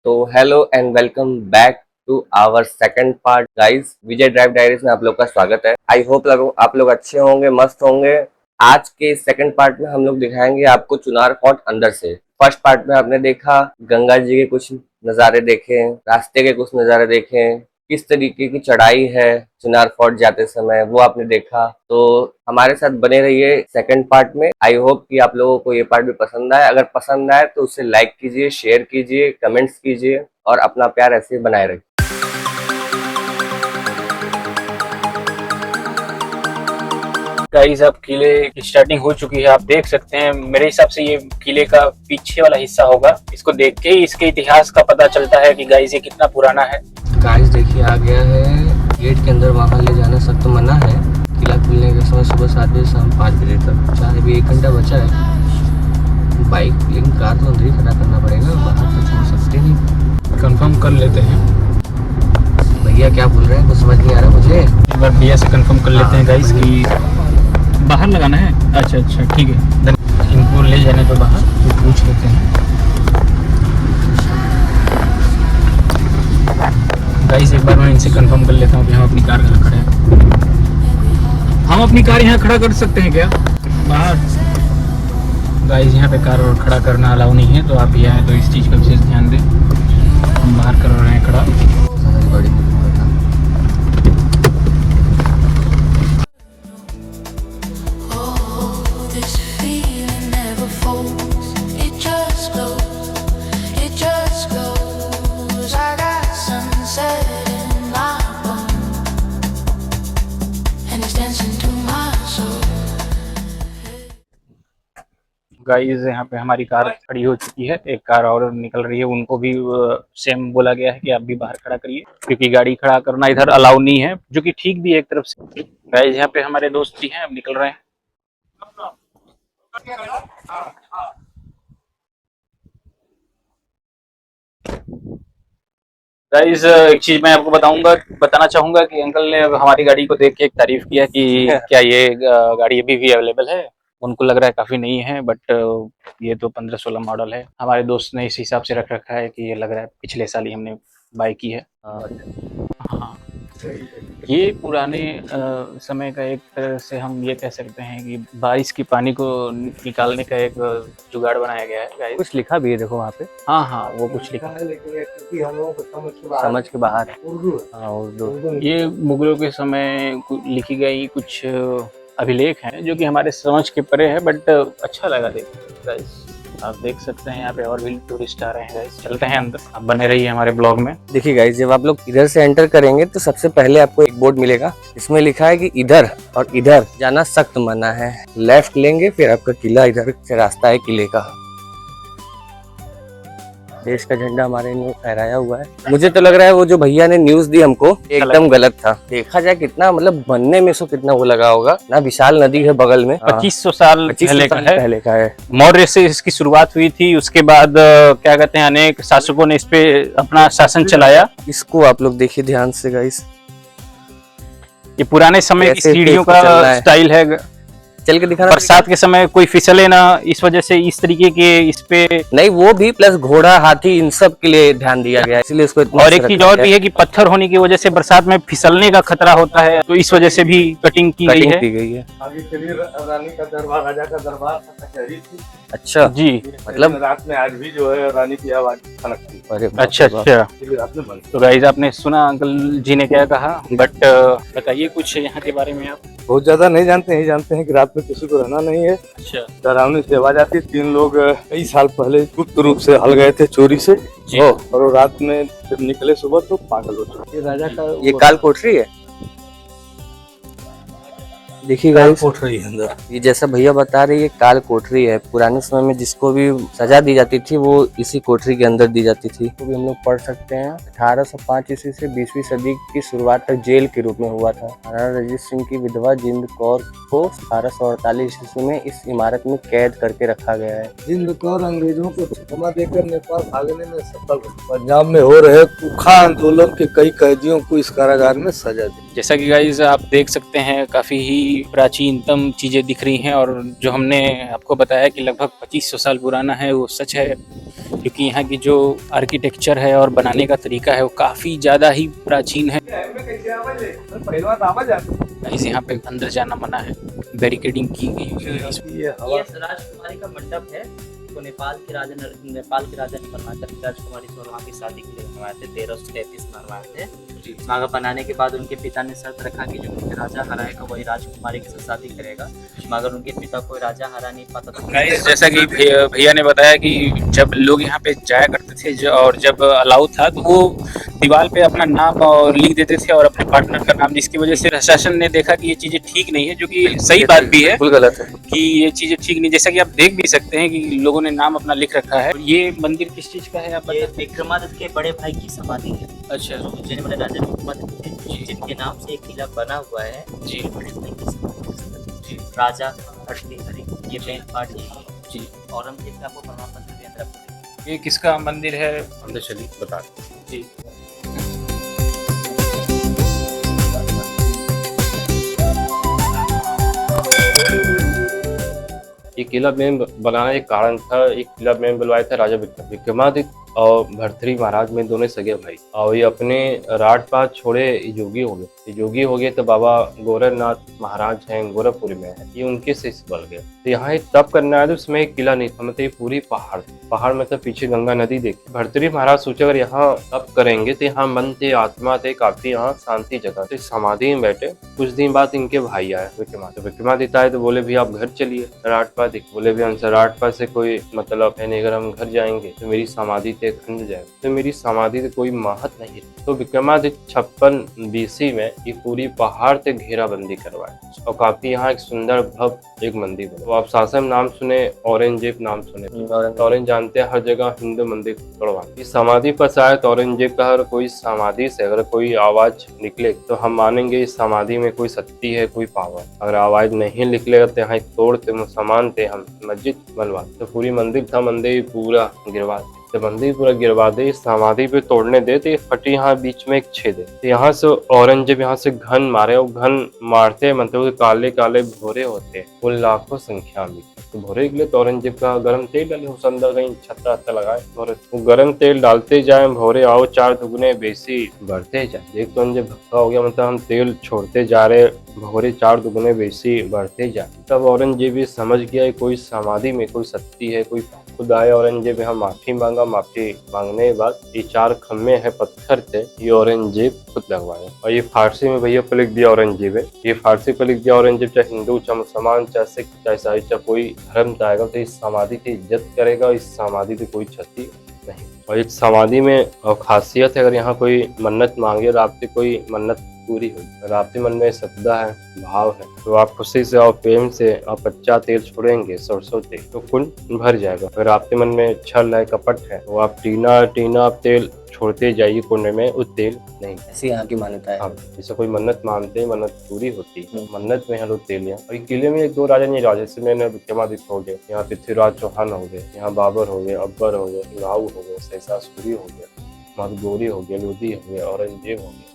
तो hello and welcome back to our second part guys. Vijay drive diaries में आप लोग का स्वागत है। आई होप आप लोग अच्छे होंगे, मस्त होंगे। आज के सेकंड पार्ट में हम लोग दिखाएंगे आपको चुनार फोर्ट अंदर से। फर्स्ट पार्ट में आपने देखा गंगा जी के कुछ नज़ारे देखे, रास्ते के कुछ नज़ारे देखे, किस तरीके की चढ़ाई है चिनार फोर्ट जाते समय वो आपने देखा। तो हमारे साथ बने रहिए सेकंड पार्ट में। आई होप कि आप लोगों को ये पार्ट भी पसंद आए। अगर पसंद आए तो उसे लाइक कीजिए, शेयर कीजिए, कमेंट्स कीजिए और अपना प्यार ऐसे बनाए रखिए। गाइस अब किले की स्टार्टिंग हो चुकी है, आप देख सकते हैं। मेरे हिसाब से ये किले का पीछे वाला हिस्सा होगा। इसको देख के ही इसके इतिहास का पता चलता है कि गाइस ये कितना पुराना है। गाइस देखिए आ गया है गेट के अंदर, वहां ले जाना सख्त मना है। किला खुलने का समय सुबह 7 बजे शाम 5 बजे तक। चाहे भी 1 घंटा बचा है। बाइक लेकिन कार तो अंदर ही खड़ा करना पड़ेगा, बाहर तो छोड़ सकते नहीं। कंफर्म कर लेते हैं भैया क्या बोल रहे हैं, कुछ समझ नहीं आ रहा मुझे। एक बार भैया से कंफर्म कर लेते हैं गाइस कि बाहर लगाना है। अच्छा ठीक है, इनको ले जाने पे बाहर तो पूछ लेते हैं गाइस। एक बार मैं इनसे कंफर्म कर लेता हूँ कि हम अपनी कार यहाँ खड़े हैं। हम अपनी कार यहाँ खड़ा कर सकते हैं क्या बाहर? गाइस यहाँ पे कार और खड़ा करना अलाउ नहीं है, तो आप यहाँ हैं तो इस चीज़ का विशेष ध्यान दें। हम बाहर कर रहे हैं खड़ा। गाइस यहाँ पे हमारी कार खड़ी हो चुकी है, एक कार और निकल रही है। उनको भी सेम बोला गया है कि आप भी बाहर खड़ा करिए, क्योंकि गाड़ी खड़ा करना इधर अलाउ नहीं है, जो कि ठीक भी है एक तरफ से। गाइस यहाँ पे हमारे दोस्त जी हैं, अब निकल रहे हैं। गाइस एक चीज मैं आपको बताना चाहूंगा कि अंकल ने हमारी गाड़ी को देख के एक तारीफ किया कि क्या ये गाड़ी अभी भी अवेलेबल है। उनको लग रहा है काफी नई है, बट ये तो 15-16 मॉडल है। हमारे दोस्त ने इस हिसाब से रख रखा है कि ये लग रहा है पिछले साल ही हमने बाय की है। हाँ, ये पुराने समय का एक तरह से हम ये कह सकते हैं कि बारिश की पानी को निकालने का एक जुगाड़ बनाया गया है गाइस। कुछ लिखा भी है देखो वहाँ पे। हाँ वो कुछ लिखा है, लेकिन हम लोगों को समझ के बाहर है। हाँ उर्दू। ये मुगलों के समय लिखी गई कुछ अभिलेख हैं जो कि हमारे समझ के परे है, बट अच्छा लगा देख। आप देख सकते हैं यहाँ पे और भी टूरिस्ट आ रहे हैं गाइस। चलते हैं अंदर, आप बने रहिए हमारे ब्लॉग में। देखिए गाइस, जब आप लोग इधर से एंटर करेंगे तो सबसे पहले आपको एक बोर्ड मिलेगा, इसमें लिखा है कि इधर और इधर जाना सख्त मना है। लेफ्ट लेंगे फिर आपका किला इधर से रास्ता है किले का। देश का झंडा हमारे ने फहराया हुआ है। मुझे तो लग रहा है वो जो भैया ने न्यूज दी हमको एकदम गलत था। देखा जाए कितना मतलब बनने में सो कितना वो लगा होगा ना। विशाल नदी है बगल में, 2500 साल पहले का है। मौर्य से इसकी शुरुआत हुई थी, उसके बाद क्या कहते हैं अनेक शासकों ने इस पे अपना शासन चलाया। इसको आप लोग देखिए ध्यान से गाइस, ये पुराने समय की सीढ़ियों का स्टाइल है। चल के दिखाना। बरसात के समय कोई फिसले ना, इस वजह से इस तरीके के इस पे नहीं, वो भी प्लस घोड़ा हाथी इन सब के लिए ध्यान दिया गया है, इसलिए इसको इतना। और एक चीज और भी है कि पत्थर होने की वजह से बरसात में फिसलने का खतरा होता है, तो इस वजह से भी कटिंग की गई है। आगे चलिए, रानी का दरबार, राजा का दरबार कचहरी थी। अच्छा जी, मतलब रात में आज भी जो है रानी की आवाज खनकती है। अच्छा रात में बंद। तो गाइस आपने सुना अंकल जी ने क्या कहा, बट बताइए कुछ यहाँ के बारे में। आप बहुत ज्यादा नहीं जानते हैं, जानते हैं कि रात में किसी को रहना नहीं है। अच्छा, डरावनी से आवाज आती है। 3 लोग कई साल पहले गुप्त रूप से हल गए थे चोरी से, और वो रात में जब निकले सुबह तो पागल हो चुके। ये राजा का ये काल कोठरी है। देखिए गाइस, कोठरी है अंदर। ये जैसा भैया बता रहे, ये काल कोठरी है। पुराने समय में जिसको भी सजा दी जाती थी वो इसी कोठरी के अंदर दी जाती थी। तो भी हम लोग पढ़ सकते हैं 1805 ईस्वी से 20वीं सदी की शुरुआत तक जेल के रूप में हुआ था। महाराणा रंजीत सिंह की विधवा जिंद कौर को 1848 ईस्वी में इस इमारत में कैद करके रखा गया है। जिंद कौर अंग्रेजों को क्षमा देकर नेपाल भागने में सफल। पंजाब में हो रहे कुखा आंदोलन के कई कैदियों को इस कारागार में सजा दी। जैसा कि गाइज आप देख सकते हैं काफ़ी ही प्राचीनतम चीज़ें दिख रही हैं, और जो हमने आपको बताया कि लगभग 2500 साल पुराना है वो सच है, क्योंकि यहाँ की जो आर्किटेक्चर है और बनाने का तरीका है वो काफ़ी ज़्यादा ही प्राचीन है। गाइज यहाँ पे अंदर जाना मना है, बैरिकेडिंग की गई है। ये ये राजकुमारी का मंडप है तो नेपाल के राजा ने बनवाकर राजकुमारी से वहाँ की शादी के लिए बनवाए थे 1333 में बनवाए थे। मगर बनाने के बाद उनके पिता ने शर्त रखा कि जो मुझे राजा हराएगा वही राजकुमारी के साथ शादी करेगा, मगर उनके पिता कोई राजा हरा नहीं पाता था। गाइस जैसा कि भैया ने बताया कि जब लोग यहाँ पे जाया करते थे और जब अलाउ था तो वो दीवार पे अपना नाम और लिख देते थे और अपने पार्टनर का नाम, जिसकी वजह से प्रशासन ने देखा कि ये चीजें ठीक नहीं है, जो कि सही बात भी है, बिल्कुल गलत है कि ये चीजें ठीक नहीं। जैसा कि आप देख भी सकते हैं कि लोगों ने नाम अपना लिख रखा है। ये मंदिर किस चीज का है आप ये बता? विक्रमादित्य के बड़े भाई की समाधि है। अच्छा उज्जैन वाले राजा विक्रमादित्य जिनके नाम से एक किला बना हुआ है, जी बड़े भाई की समाधि जी। राजा भट्टहरि ये मेन पार्ट है जी। औरंगजेब का आपको प्रमाण पत्र भी अंदर पड़ेगा। ये किसका मंदिर है? अंदर चलिए बता जी ये किला में बनाना एक कारण था। एक किला में बनवाया था राजा विक्रमादित्य और भर्तृहरि महाराज में दोनों सगे भाई, और ये अपने राजपाट छोड़े योगी हो गए। योगी हो गए तो बाबा गोरखनाथ महाराज हैं गोरखपुर में है, ये उनके शिष्य बन गए। तो यहाँ एक तप करना है तो उसमें एक किला नहीं था, मतलब ये पूरी पहाड़ में तो पीछे गंगा नदी देखी। भर्तृहरि महाराज सोचे अगर यहाँ तप करेंगे तो यहाँ मन थे आत्मा थे काफी यहाँ शांति जगह, तो समाधि में बैठे। कुछ दिन बाद इनके भाई आए विक्रमादित्य आए तो बोले भी आप घर चलिए राजपाट। बोले भी हमसे राजपाट से कोई मतलब है नहीं, अगर हम घर जाएंगे तो मेरी समाधि ते खंड जाए, तो मेरी समाधि से कोई महत्व नहीं। तो विक्रमादित्य 56 BC में ये पूरी पहाड़ से घेराबंदी करवाए और काफी यहाँ एक सुंदर भव्य एक मंदिर बना। तो आप शासन नाम सुने, औरंगजेब नाम सुने, औरंगजेब जानते हैं हर जगह हिंदू मंदिर तोड़वा। इस समाधि पर शायद औरंगजेब का हर कोई समाधि से अगर कोई आवाज निकले तो हम मानेंगे इस समाधि में कोई शक्ति है, कोई पावर। अगर आवाज नहीं निकलेगा तो यहाँ तोड़ते मुसलमान थे, हम मस्जिद बनवा तो पूरी मंदिर था, मंदिर पूरा गिरवा तो मंदिर पूरा गिरवा दे, समाधि पे तोड़ने दे तो ये फटी यहाँ बीच में एक छेद है। तो यहाँ से औरंगजेब यहाँ से घन मारे और घन मारते मतलब काले काले भोरे होते हैं, वो लाखों संख्या में। तो भोरे के लिए तो औरंगजेब का गर्म तेल डाले उस अंदर कहीं छत्ता लगाए भोरे, वो गर्म तेल डालते जाए भोरे आओ 4 दुगने बेसी बढ़ते जाए। एक तो औरंगजेब भक्का हो गया, मतलब हम तेल छोड़ते जा रहे भोरे 4 दुगने बेसी बढ़ते जाए। तब औरंगजेब ये समझ गया कोई समाधि में कोई शक्ति है, कोई खुद आए औरंगजेब यहाँ माफी मांगा। माफी मांगने के बाद ये 4 खम्भे हैं पत्थर थे, ये औरंगजेब खुद लगवाया। और ये फारसी में भैया पर लिख दिया औरंगजेब है, ये फारसी पर लिख दिया औरंगजेब। चाहे हिंदू चाहे मुसलमान चाहे सिख चाहे ईसाई चाहे कोई धर्म चाहेगा तो इस समाधि की इज्जत करेगा, इस समाधि की कोई क्षति नहीं। और इस समाधि में खासियत है, अगर यहाँ कोई मन्नत मांगे और आपकी कोई मन्नत पूरी हुई, अगर आपके मन में श्रद्धा है, भाव है, तो आप खुशी से और प्रेम से आप कच्चा तेल छोड़ेंगे, सरसों तेल, तो कुंड भर जाएगा। अगर आपके मन में छल है, कपट है, तो आप टीना आप तेल छोड़ते जाइए कुंड में, वो तेल नहीं। ऐसी यहाँ की मान्यता है। हाँ, जैसे कोई मन्नत मानते हैं मन्नत पूरी होती है, मन्नत में लोग तेल यहाँ। और किले में 1-2 राजा नहीं राजा, जैसे मैंने विक्रमादित्य हो गए, यहाँ पृथ्वीराज चौहान हो गए, यहाँ बाबर हो गए, अकबर हो गए, राहु हो गए, सहसासुरी हो गया, महदगौरी हो गया, लोधी हो गया, औरंगजेब हो गया।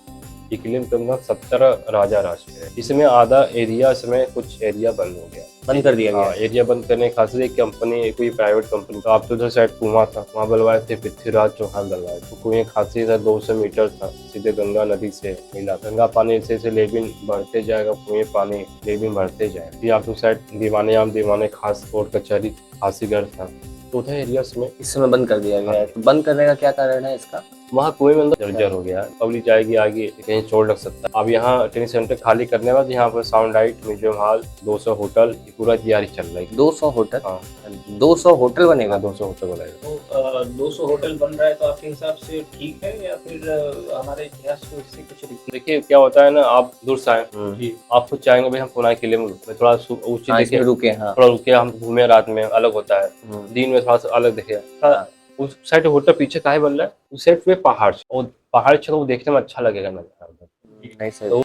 ये किले में 17 राजा राज है। इसमें आधा एरिया, इसमें कुछ एरिया बंद हो गया, बंद कर दिया गया। एरिया बंद करने खास एक कंपनी, कोई प्राइवेट कंपनी, तो आप तो उधर साइड कुआं था, वहाँ बनवाए थे पृथ्वीराज चौहान बनवाए। तो कुएं खासी था 200 मीटर था, सीधे गंगा नदी से मिला। गंगा पानी से लेबिन बढ़ते जाएगा, कुएं पानी लेबिन बढ़ते जाएगा। फिर आप तो साइड दीवाने खास कोर्ट कचहरी खासीगढ़ था, तो उधर एरिया में इस समय बंद कर दिया गया है। तो बंद करने का क्या कारण है इसका? वहाँ कुएं में अंदर जर्जर हो गया है, पब्लिक जाएगी आगे कहीं चोट लग सकता है। अब यहाँ ट्रेनिंग सेंटर खाली करने के बाद यहाँ पर sound light, museum hall, 200 hotel, पूरा तैयारी चल रही है। 200 होटल? हाँ, 200 होटल बनेगा? 200 होटल बनाएगा। तो 200 होटल बन रहा है तो आपके हिसाब से ठीक है या फिर हमारे इतिहास को इससे कुछ? देखिए क्या होता है ना, आप दूर से आए, आपको चाहेंगे भाई हम पुराने किले में रुके, थोड़ा ऊंची देखे रुके, हाँ थोड़ा रुके, हम घूमे, रात में अलग होता है, दिन में थोड़ा सा अलग दिखे। उस साइड होटल पीछे काहे बन रहा है, उस साइड पे पहाड़, और पहाड़ छे वो देखने में अच्छा लगेगा नजारा। तो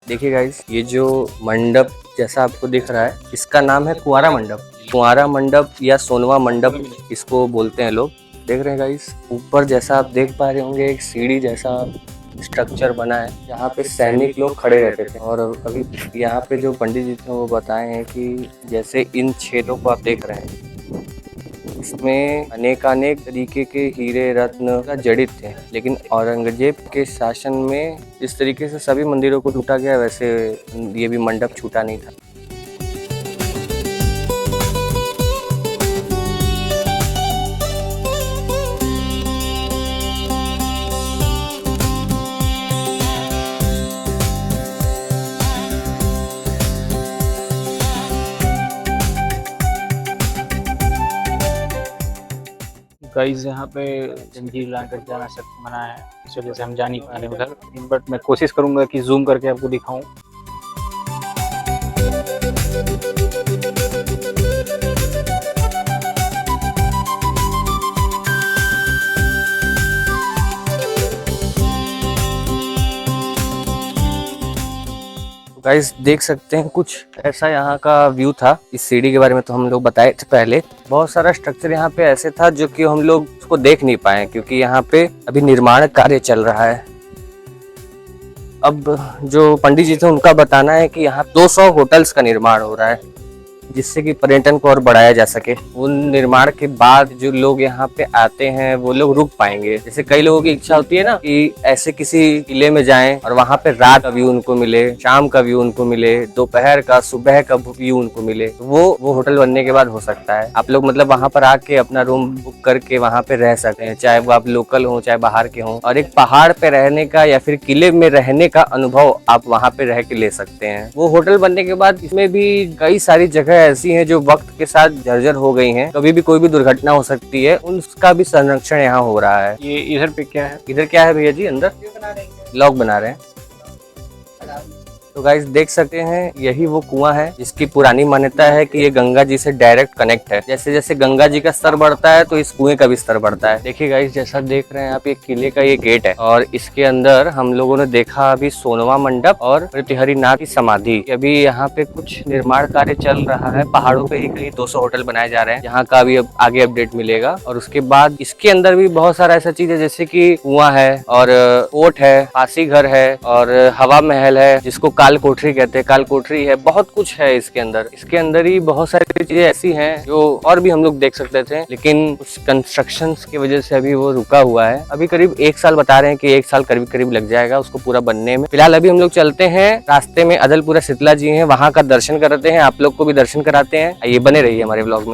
देखिए गाइस, ये जो मंडप जैसा आपको दिख रहा है, इसका नाम है कुंवारा मंडप। कुंवारा मंडप या सोनवा मंडप इसको बोलते हैं लोग। देख रहे हैं गाइस, ऊपर जैसा आप देख पा रहे होंगे एक सीढ़ी जैसा स्ट्रक्चर बना है, यहाँ पे सैनिक लोग खड़े रहते थे। और अभी यहाँ पे जो पंडित जी थे वो बताए हैं कि जैसे इन छेदों को आप देख रहे हैं, इसमें अनेकानेक तरीके के हीरे रत्न का जड़ित थे। लेकिन औरंगजेब के शासन में जिस तरीके से सभी मंदिरों को लूटा गया, वैसे ये भी मंडप छूटा नहीं था। गाइस यहाँ पे जंजीर लाकर जाना सख्त मना है, इस वजह से हम जा नहीं पा रहे उधर, बट मैं कोशिश करूंगा कि जूम करके आपको दिखाऊं। गाइस देख सकते हैं कुछ ऐसा यहाँ का व्यू था। इस सीढ़ी के बारे में तो हम लोग बताए थे पहले। बहुत सारा स्ट्रक्चर यहाँ पे ऐसे था जो कि हम लोग उसको देख नहीं पाए, क्योंकि यहाँ पे अभी निर्माण कार्य चल रहा है। अब जो पंडित जी थे उनका बताना है कि यहाँ 200 होटल्स का निर्माण हो रहा है, जिससे कि पर्यटन को और बढ़ाया जा सके। उन निर्माण के बाद जो लोग यहाँ पे आते हैं वो लोग रुक पाएंगे। जैसे कई लोगों की इच्छा होती है ना कि ऐसे किसी किले में जाएं और वहाँ पे रात का व्यू उनको मिले, शाम का व्यू उनको मिले, दोपहर का, सुबह का व्यू उनको मिले। तो वो होटल बनने के बाद हो सकता है। आप लोग मतलब वहाँ पर आके अपना रूम बुक करके वहाँ पे रह सकते हैं, चाहे वो आप लोकल हो चाहे बाहर के हों। और एक पहाड़ पे रहने का या फिर किले में रहने का अनुभव आप वहाँ पे रह के ले सकते हैं। वो होटल बनने के बाद इसमें भी कई सारी जगह ऐसी हैं जो वक्त के साथ जर्जर हो गई हैं। कभी भी कोई भी दुर्घटना हो सकती है, उसका भी संरक्षण यहाँ हो रहा है। ये इधर पे क्या है? इधर क्या है भैया जी? अंदर लॉक बना रहे हैं। तो गाइस देख सकते हैं, यही वो कुआं है जिसकी पुरानी मान्यता है कि ये गंगा जी से डायरेक्ट कनेक्ट है। जैसे जैसे गंगा जी का स्तर बढ़ता है तो इस कुएं का भी स्तर बढ़ता है। देखिए गाइस, जैसा देख रहे हैं आप, ये किले का ये गेट है और इसके अंदर हम लोगों ने देखा अभी सोनवा मंडप और प्रतिहरिनाथ की समाधि। अभी यहाँ पे कुछ निर्माण कार्य चल रहा है। पहाड़ों पे ही कहीं 200 होटल बनाए जा रहे हैं, यहाँ का भी अब आगे अपडेट मिलेगा। और उसके बाद इसके अंदर भी बहुत सारा ऐसा चीज है, जैसे की कुआं है और कोट है, फांसी घर है और हवा महल है, जिसको काल कोठरी कहते हैं। काल कोठरी है, बहुत कुछ है इसके अंदर। इसके अंदर ही बहुत सारी चीजें ऐसी हैं जो और भी हम लोग देख सकते थे, लेकिन कुछ कंस्ट्रक्शंस की वजह से अभी वो रुका हुआ है। अभी करीब 1 साल बता रहे हैं कि 1 साल करीब लग जाएगा उसको पूरा बनने में। फिलहाल अभी हम लोग चलते हैं, रास्ते में अदलपुरा शीतला जी हैं, वहाँ का दर्शन कराते हैं, आप लोग को भी दर्शन कराते हैं। ये बने रहिए हमारे ब्लॉग में।